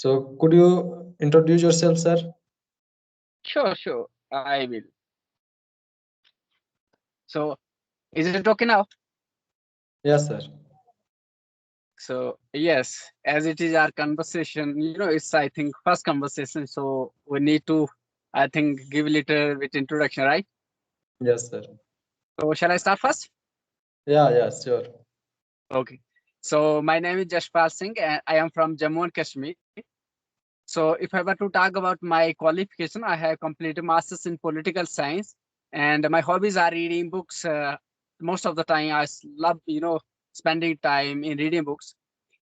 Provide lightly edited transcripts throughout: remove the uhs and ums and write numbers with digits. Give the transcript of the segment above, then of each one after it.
So could you introduce yourself, sir? Sure, sure. I will. So, is it okay now? Yes, sir. So, yes, as it is our conversation, it's, I think, first conversation. So, we need to, I think, give a little bit introduction, right? Yes, sir. So, shall I start first? Yeah, yeah, sure. Okay. So, my name is Jashpal Singh, and I am from Jammu and Kashmir. So, if I were to talk about my qualification, I have completed masters in political science, and my hobbies are reading books. Most of the time, love spending time in reading books.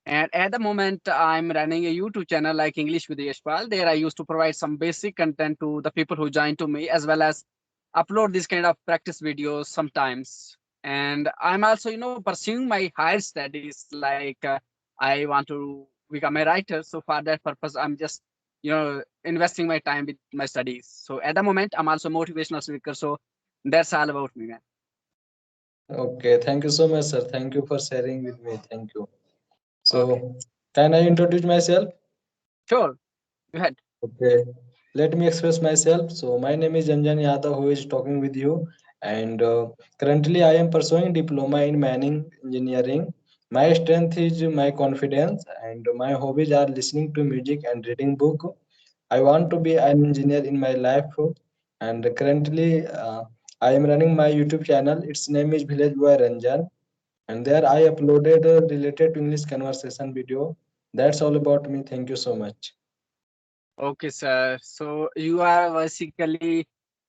And at the moment, I'm running a YouTube channel like English with Yashpal. There, I used to provide some basic content to the people who join to me, as well as upload this kind of practice videos sometimes. And I'm also, pursuing my higher studies. Like I want to become a writer. So for that purpose, I'm just, investing my time with my studies. So at the moment, I'm also a motivational speaker. So that's all about me, man. Okay, thank you so much, sir. Thank you for sharing with me. Thank you. Okay, So, can I introduce myself? sure. Go ahead. Okay, let me express myself. So, my name is Janjan Yadav, who is talking with you, and currently I am pursuing diploma in mining engineering. My strength is my confidence, and my hobbies are listening to music and reading book. I want to be an engineer in my life, and currently I am running my YouTube channel. Its name is Village Boy Ranjan, and there I uploaded a related to English conversation video. That's all about me. Thank you so much. Okay, sir. So you are basically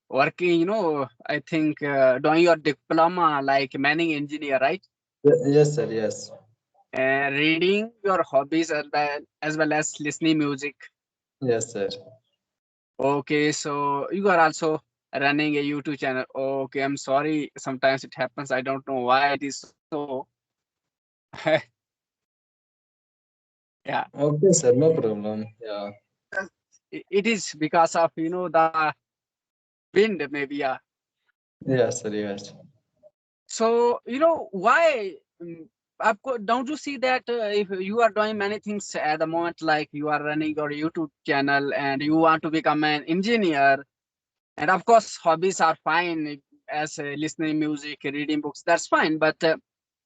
working, I think doing your diploma like mining engineer, right? Yes, sir. Yes. And reading your hobbies as well as listening music. Yes, sir. Okay, so you are also running a YouTube channel. Okay, I'm sorry. Sometimes it happens. I don't know why it is so. Yeah, Okay, sir. No problem. Yeah. it is because of the wind maybe. Yeah. Yes, sir. Yes. So, why? Don't you see that if you are doing many things at the moment, like you are running your YouTube channel and you want to become an engineer, and of course, hobbies are fine as listening music, reading books, that's fine. But,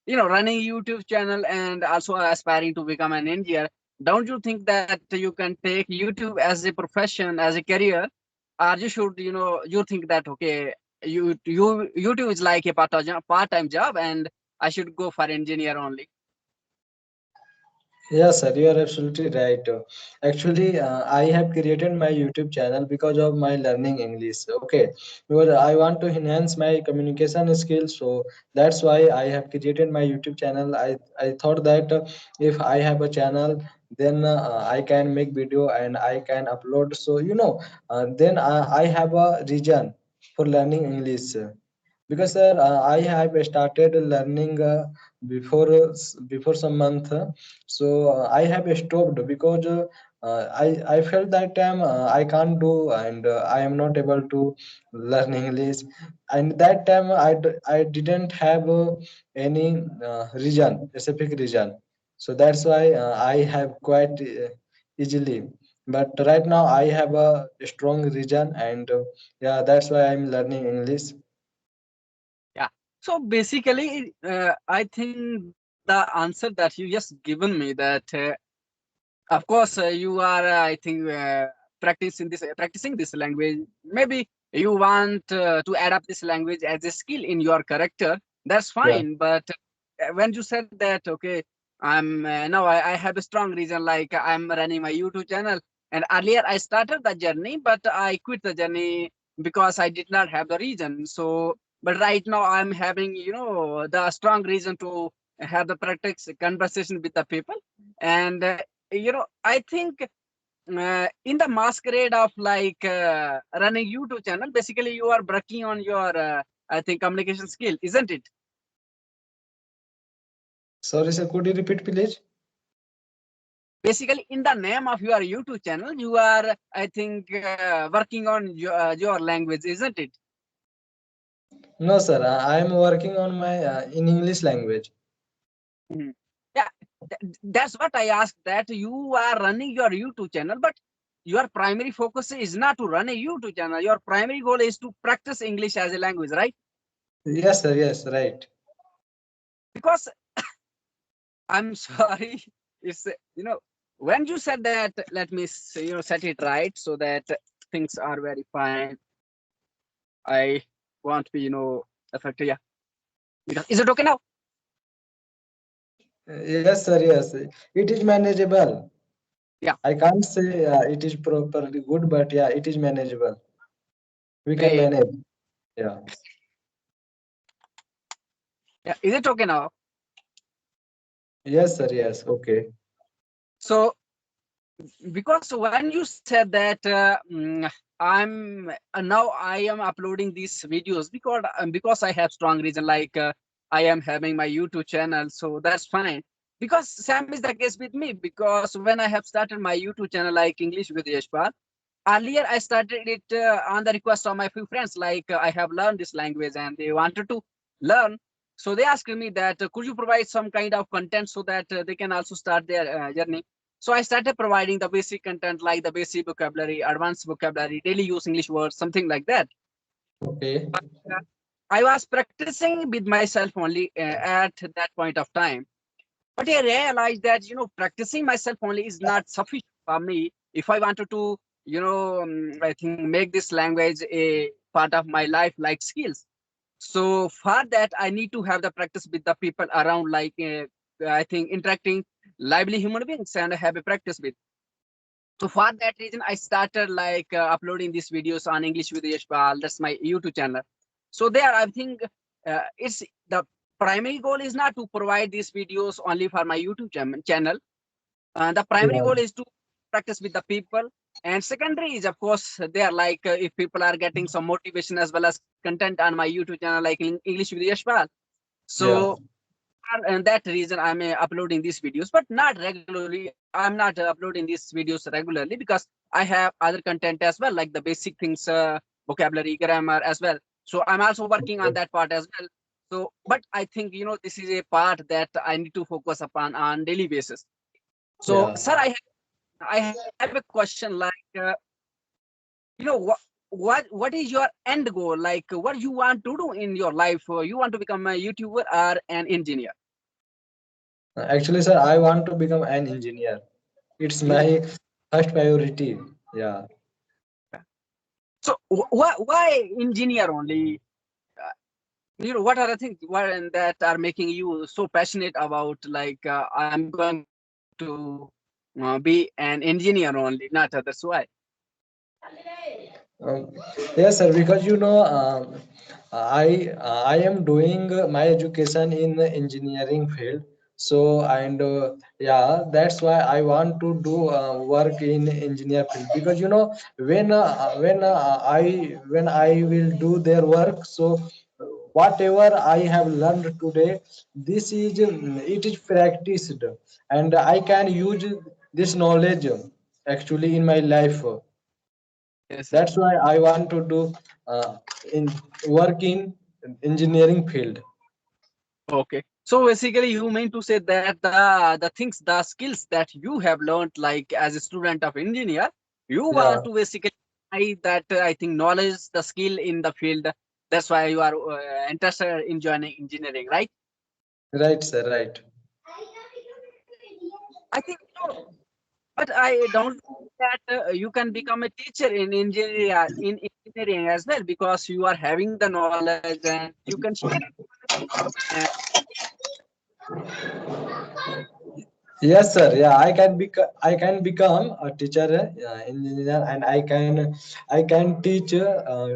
running YouTube channel and also aspiring to become an engineer, don't you think that you can take YouTube as a profession, as a career? Or you should, you think that, okay, YouTube is like a part-time job and I should go for engineer only. Yes, sir, you are absolutely right. Actually, I have created my YouTube channel because of my learning English. Okay, because I want to enhance my communication skills, so that's why I have created my YouTube channel. I thought that if I have a channel, then I can make video and I can upload. So then I have a reason for learning English. Because sir, I have started learning before some month, so I have stopped because I felt that time I can't do, and I am not able to learn English, and that time I didn't have any reason, specific reason. So that's why I have quite easily, but right now I have a strong reason, and yeah, that's why I'm learning English. Yeah. So basically, I think the answer that you just given me that, of course, you are, I think, practicing this language. Maybe you want to adapt this language as a skill in your character. That's Yeah. fine. But when you said that, okay, I'm now I have a strong reason. Like I'm running my YouTube channel, and earlier I started the journey, but I quit the journey because I did not have the reason. So, but right now I'm having, the strong reason to have the practice conversation with the people, and I think in the masquerade of like running YouTube channel, basically you are working on your I think communication skill, isn't it? Sorry, sir. Could you repeat, please? Basically, in the name of your YouTube channel, you are, I think, working on your language, isn't it? No, sir. I am working on my in English language. Mhm. Yeah. That's what I asked, that you are running your YouTube channel, but your primary focus is not to run a YouTube channel. Your primary goal is to practice English as a language, right? Yes, sir. Yes, right. Because I'm sorry, it's when you said that, let me say, set it right so that things are very fine. I won't be affected. Yeah. Is it okay now? Yes, sir. Yes, it is manageable. Yeah. I can't say it is properly good, but yeah, it is manageable. We can Great. manage. Yeah. Yeah. Is it okay now? Yes, sir. Yes. Okay. So because when you said that I'm now I am uploading these videos because I have strong reason, like I am having my YouTube channel, so that's fine. Because same is the case with me, because when I have started my YouTube channel like English with Yashpal, earlier I started it on the request of my few friends, like I have learned this language and they wanted to learn. So they asked me that could you provide some kind of content so that they can also start their journey. So I started providing the basic content, like the basic vocabulary, advanced vocabulary, daily use English words, something like that. Okay. Uh, I was practicing with myself only at that point of time. But I realized that, practicing myself only is not sufficient for me if I wanted to, I think make this language a part of my life like skills. So for that, I need to have the practice with the people around, like I think interacting lively human beings and have a practice with. So for that reason, I started like uploading these videos on English with Yashpal. That's my YouTube channel. So there, I think it's the primary goal is not to provide these videos only for my YouTube channel. The primary Yeah. goal is to practice with the people. And secondary is, of course, they are like if people are getting some motivation as well as content on my YouTube channel, like in English with Yashpal. Yeah. So and that reason I'm uploading these videos, but not regularly. I'm not uploading these videos regularly because I have other content as well, like the basic things, vocabulary, grammar as well. So I'm also working on Okay. that part as well. So, but I think this is a part that I need to focus upon on daily basis. So, Yeah. sir, I have a question, like what is your end goal? Like, what you want to do in your life? You want to become a YouTuber or an engineer? Actually, sir, I want to become an engineer. It's my first priority. Yeah. So why engineer only? Uh, what are the things that are making you so passionate about, like I'm going to be an engineer only, not others? Why? Um, yes, sir. Because I am doing my education in the engineering field. So and yeah, that's why I want to do work in engineer field. Because when I will do their work, so whatever I have learned today, this is it is practiced, and I can use this knowledge actually in my life. Yes, sir. That's why I want to do uh, in work in engineering field. Okay. So basically, you mean to say that the things, the skills that you have learned, like as a student of engineer, you Yeah, want to basically apply that I think knowledge, the skill in the field. That's why you are interested in joining engineering, right? right, sir, right. I think but I don't think that you can become a teacher in engineering as well, because you are having the knowledge and you can share it. And Yes, sir. Yeah, I can become a teacher, engineer, and I can teach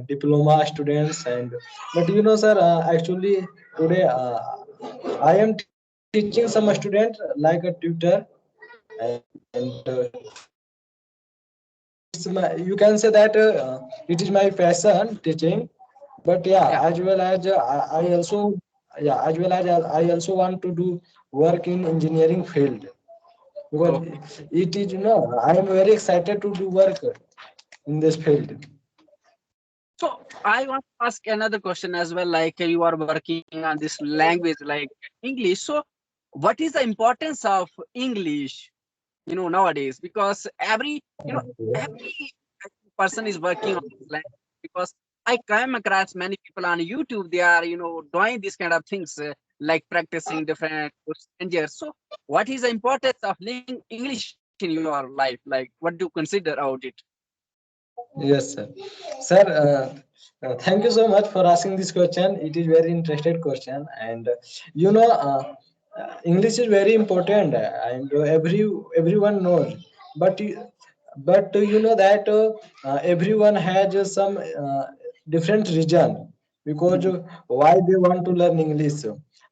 diploma students. And but sir, actually today I am teaching some student like a tutor, and it's my, you can say that it is my passion teaching. But yeah, yeah, as well as I also, yeah, as well as I also want to do work in engineering field, because okay. it is I am very excited to do work in this field. So I want to ask another question as well. Like you are working on this language, like English. So what is the importance of English, nowadays? Because every person is working on this language. Because I come across many people on YouTube, they are, doing these kind of things, like practicing different languages. So what is the importance of English in your life? Like, what do you consider about it? Yes, sir. Sir, thank you so much for asking this question. It is very interested question, and you know, English is very important, and everyone knows. But you know that everyone has some different reason because Mhm. why they want to learn English.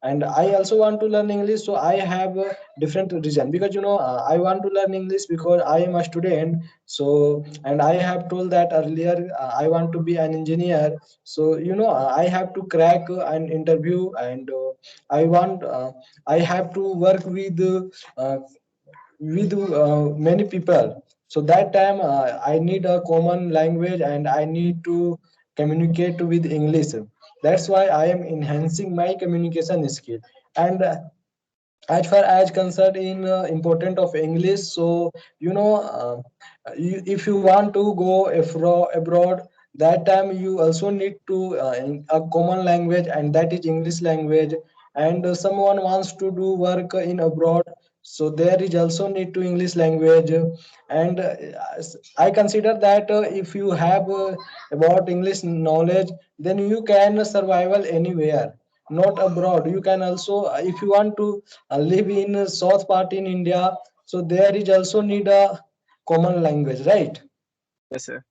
And I also want to learn English, so I have a different reason because I want to learn English because I am a student. So, and I have told that earlier, I want to be an engineer. So I have to crack an interview, and I have to work uh, with many people. So that time I need a common language and I need to communicate with English. That's why I am enhancing my communication skill. And as far as concerned in important of English, so if you want to go abroad, that time you also need to a common language, and that is English language. And someone wants to do work in abroad, so there is also need to English language. And I consider that if you have about English knowledge, then you can survival anywhere, not abroad. You can also, if you want to live in south part in India, so there is also need a common language, right? Yes, sir.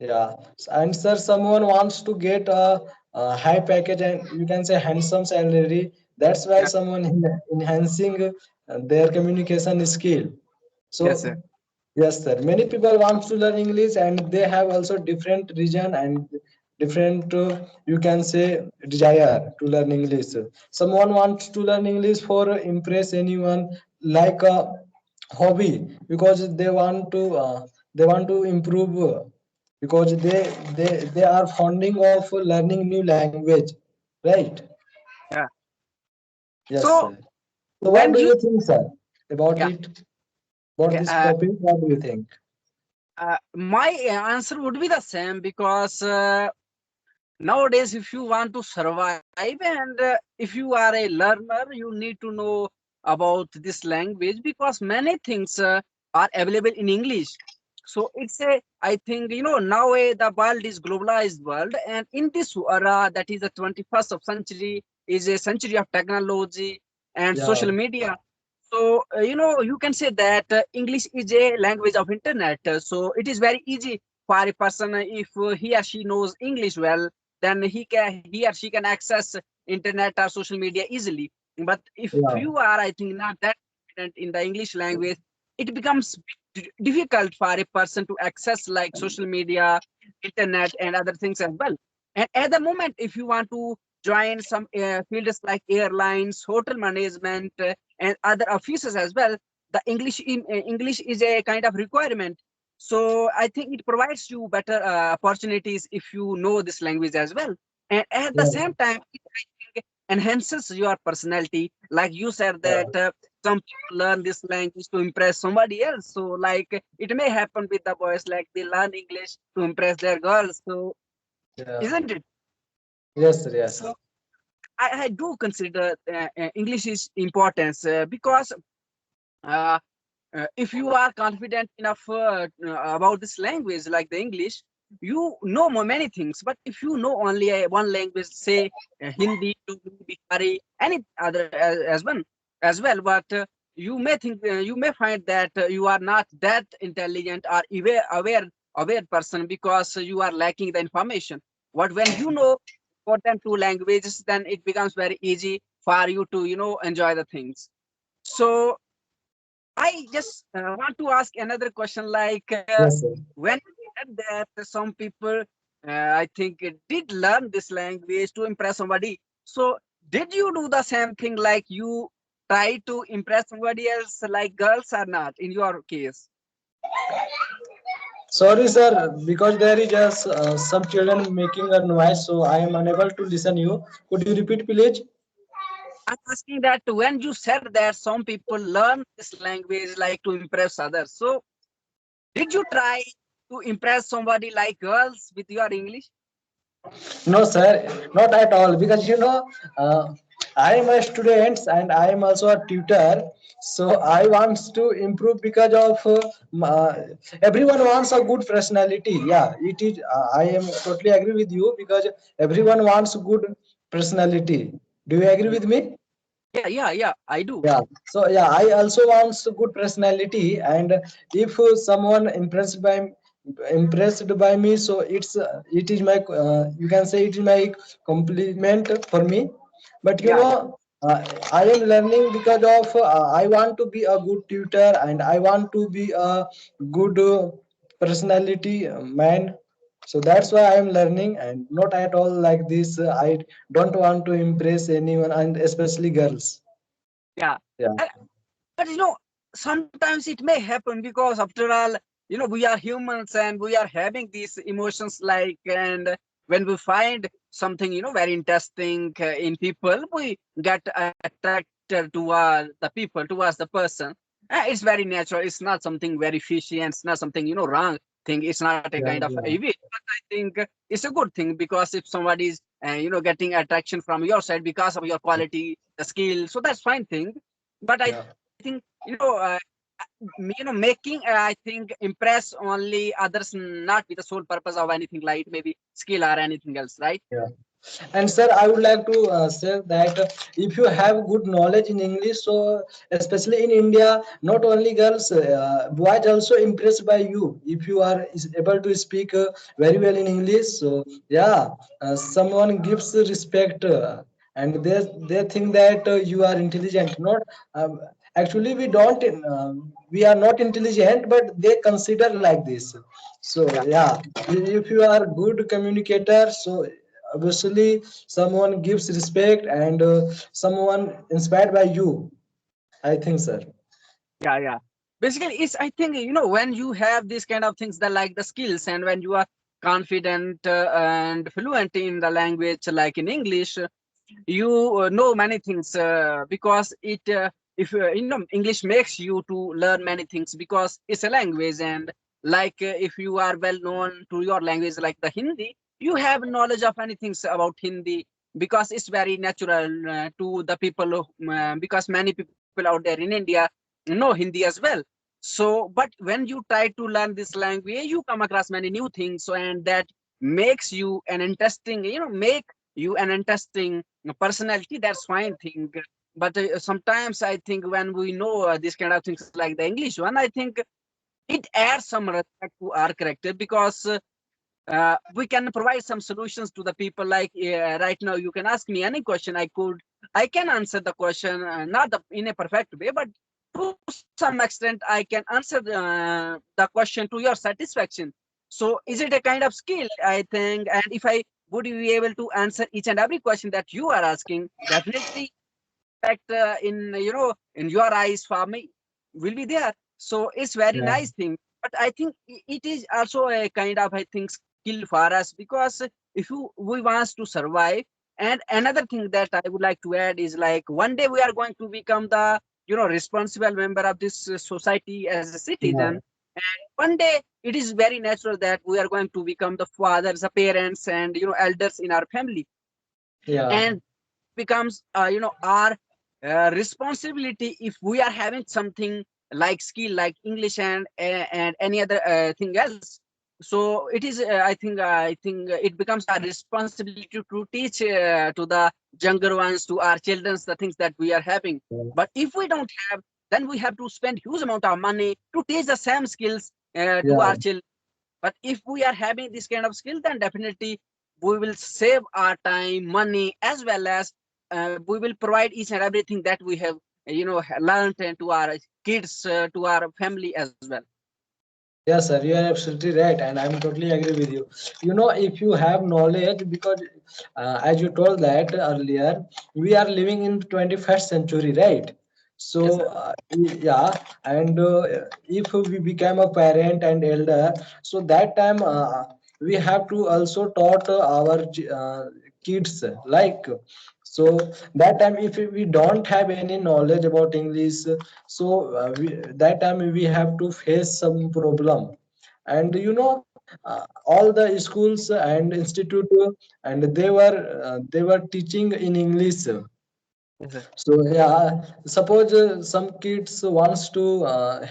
Yeah. And sir, someone wants to get a high package and you can say handsome salary. That's why Yeah. someone enhancing their communication skill. Yes, sir. So yes, sir. Many people want to learn English, and they have also different region and different, you can say, desire to learn English. Someone wants to learn English for impress anyone, like a hobby, because they want to improve, because they are fonding of learning new language, right? Yeah. Yes, So sir. So what when do you, you think, sir, about yeah, it? About yeah, this topic? What do you think? my answer would be the same because nowadays, if you want to survive and if you are a learner, you need to know about this language because many things are available in English. So it's a, I think, now the world is globalized world, and in this era, that is the 21st of century, is a century of technology and Yeah. social media. So you can say that English is a language of internet. So it is very easy for a person, if he or she knows English well, then he or she can access internet or social media easily. But if Yeah. you are, I think, not that confident in the English language, it becomes difficult for a person to access like social media, internet, and other things as well. And at the moment, if you want to join some fields like airlines, hotel management, and other offices as well, the English is a kind of requirement. So I think it provides you better opportunities if you know this language as well. And at the Yeah. same time, it, I think, enhances your personality. Like you said Yeah. that some people learn this language to impress somebody else. So like it may happen with the boys, like they learn English to impress their girls. So Yeah. isn't it? Yes, sir, So yes. I do consider English is importance because uh, if you are confident enough about this language like the English, you know many things. But if you know only one language, say Hindi, Urdu, Bihari, any other as well, but you may find that you are not that intelligent or aware person because you are lacking the information. But when you know more than two languages, then it becomes very easy for you to enjoy the things. So I just want to ask another question, like Yes, sir. when you said that some people, I think, did learn this language to impress somebody. So did you do the same thing, like you try to impress somebody else, like girls or not, in your case? Sorry, sir, because there is just some children making a noise, so I am unable to listen you. Could you repeat, please? I'm asking that when you said that some people learn this language like to impress others. So did you try to impress somebody like girls with your English? No, sir, not at all. Because I am a student and I am also a tutor. So I want to improve because of everyone wants a good personality. Yeah, it is. I am totally agree with you because everyone wants good personality. Do you agree with me? Yeah, I do. Yeah, so yeah, I also want a good personality, and if someone impressed by me, so it is my you can say it is my compliment for me. But Yeah, yeah, I am learning because of I want to be a good tutor and I want to be a good personality man. So that's why I am learning and not at all like this. I don't want to impress anyone and especially girls. yeah. Yeah. And- But sometimes it may happen because after all, we are humans and we are having these emotions like, and when we find something, very interesting in people, we get attracted toward the people, towards the person. It's very natural. It's not something very fishy and it's not something, wrong thing. It's not a kind Yeah, of yeah, evil, but I think it's a good thing because if somebody is, getting attraction from your side because of your quality, the skill, so that's fine thing. But I yeah, think making I think impress only others, not with the sole purpose of anything like maybe skill or anything else, right? yeah. And sir, I would like to say that if you have good knowledge in English, so especially in India, not only girls, boys also impressed by you. If you are able to speak very well in English, so yeah, someone gives respect, and they think that you are intelligent. Not actually, we are not intelligent, but they consider like this. So Yeah, yeah, if you are good communicator, so obviously someone gives respect and someone inspired by you, I think, sir. yeah. Basically, it's I think when you have these kind of things that like the skills and when you are confident and fluent in the language like in English, you know many things because it if English makes you to learn many things because it's a language, and like if you are well known to your language like the Hindi, you have knowledge of many things about Hindi because it's very natural to the people because many people out there in India know Hindi as well. So but when you try to learn this language, you come across many new things, so and that makes you an interesting, make you an interesting personality. That's fine thing. But sometimes I think when we know this kind of things like the English one, I think it adds some respect to our character because we can provide some solutions to the people like right now you can ask me any question, I can answer the question, not in a perfect way, but to some extent I can answer the question to your satisfaction. So is it a kind of skill, I think, and if I would be able to answer each and every question that you are asking, definitely fact in in your eyes for me will be there. So it's very Yeah, nice thing. But I think it is also a kind of I think skill for us because if we want to survive. And another thing that I would like to add is like one day we are going to become the responsible member of this society as a citizen. yeah, And one day it is very natural that we are going to become the fathers, the parents, and elders in our family. yeah, And becomes our responsibility if we are having something like skill like English and any other thing else. So it is I think it becomes our responsibility to teach to the younger ones, to our children, the things that we are having. But if we don't have, then we have to spend huge amount of money to teach the same skills to yeah, our children. But if we are having this kind of skill, then definitely we will save our time, money, as well as we will provide each and everything that we have, learned and to our kids, to our family as well. yes, sir, you are absolutely right, and I'm totally agree with you. If you have knowledge, because as you told that earlier, we are living in 21st century, right? So Yes, sir. yeah, and if we become a parent and elder, so that time we have to also taught our kids like. So that time if we don't have any knowledge about English, so that time we have to face some problem. And all the schools and institute, and they were teaching in English. Yes, sir. So yeah, suppose some kids wants to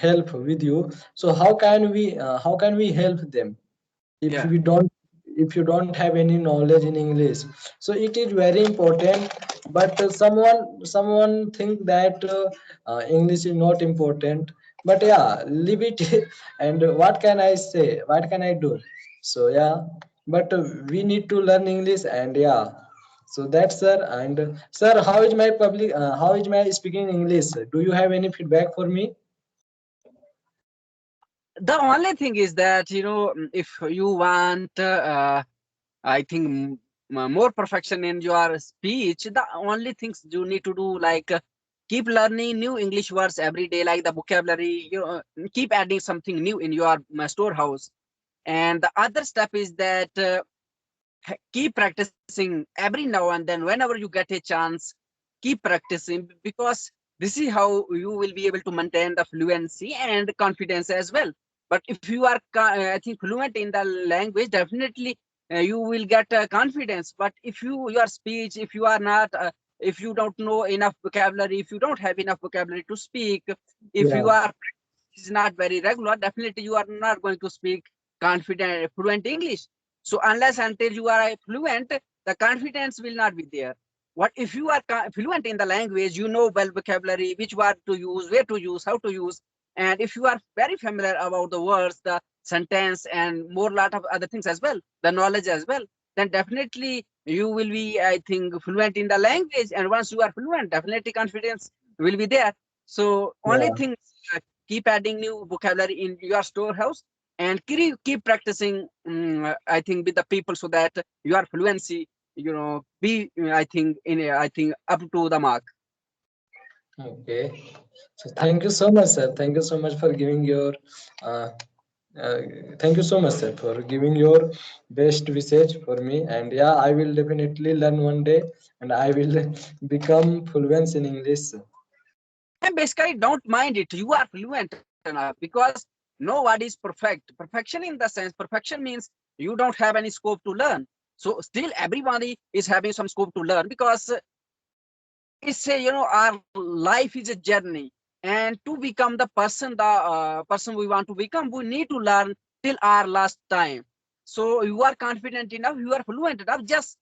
help with you, so how can we help them if Yeah. we don't, if you don't have any knowledge in English? So it is very important. But someone think that English is not important. But yeah, leave it. And what can I say, what can I do? So yeah, but we need to learn English. And yeah, so that's, sir. And sir, how is my speaking English? Do you have any feedback for me? The only thing is that, if you want, I think, more perfection in your speech, the only things you need to do, like, keep learning new English words every day, like the vocabulary. Keep adding something new in your storehouse. And the other step is that, keep practicing every now and then. Whenever you get a chance, keep practicing, because this is how you will be able to maintain the fluency and confidence as well. But if you are, I think, fluent in the language, definitely you will get confidence. But if your speech, if you are not, if you don't know enough vocabulary, if you don't have enough vocabulary to speak, if Yeah, you are is not very regular, definitely you are not going to speak confident, fluent English. So unless until you are fluent, the confidence will not be there. What if you are fluent in the language, you know well vocabulary, which word to use, where to use, how to use, and if you are very familiar about the words, the sentence, and more lot of other things as well, the knowledge as well, then definitely you will be, I think, fluent in the language. And once you are fluent, definitely confidence will be there. So only yeah. thing, keep adding new vocabulary in your storehouse, and keep practicing, I think, with the people, so that your fluency, be, I think, I think, up to the mark. Okay. So thank you so much, sir. Thank you so much for giving your uh, uh, thank you so much, sir, for giving your best wishes for me. And yeah, I will definitely learn one day, and I will become fluent in English. And basically, don't mind it. You are fluent enough, because nobody is perfect. Perfection in the sense, perfection means you don't have any scope to learn. So still, everybody is having some scope to learn, because it's a, our life is a journey. And to become the person we want to become, we need to learn till our last time. So you are confident enough, you are fluent enough, just,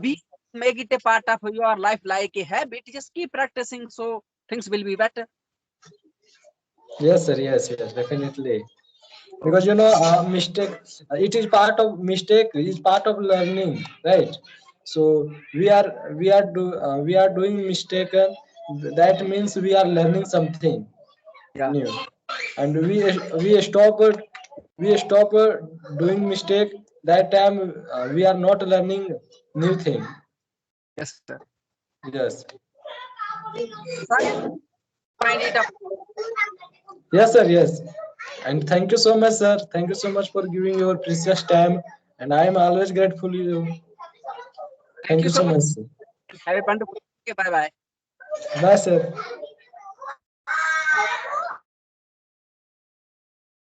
be make it a part of your life, like a habit. Just keep practicing, so things will be better. Yes, sir. Yes, yes, definitely. Because Okay. mistake, it is part of mistake, is part of learning, right? So we are doing mistake. That means we are learning something Yeah. new. And we stop doing mistake. That time we are not learning new thing. Yes, sir. Yes. So I find it up. Yes, sir. Yes. And thank you so much, sir. Thank you so much for giving your precious time. And I am always grateful to you. Thank Thank you you so so much. much, sir. Have a wonderful day. Bye bye. Bye, sir.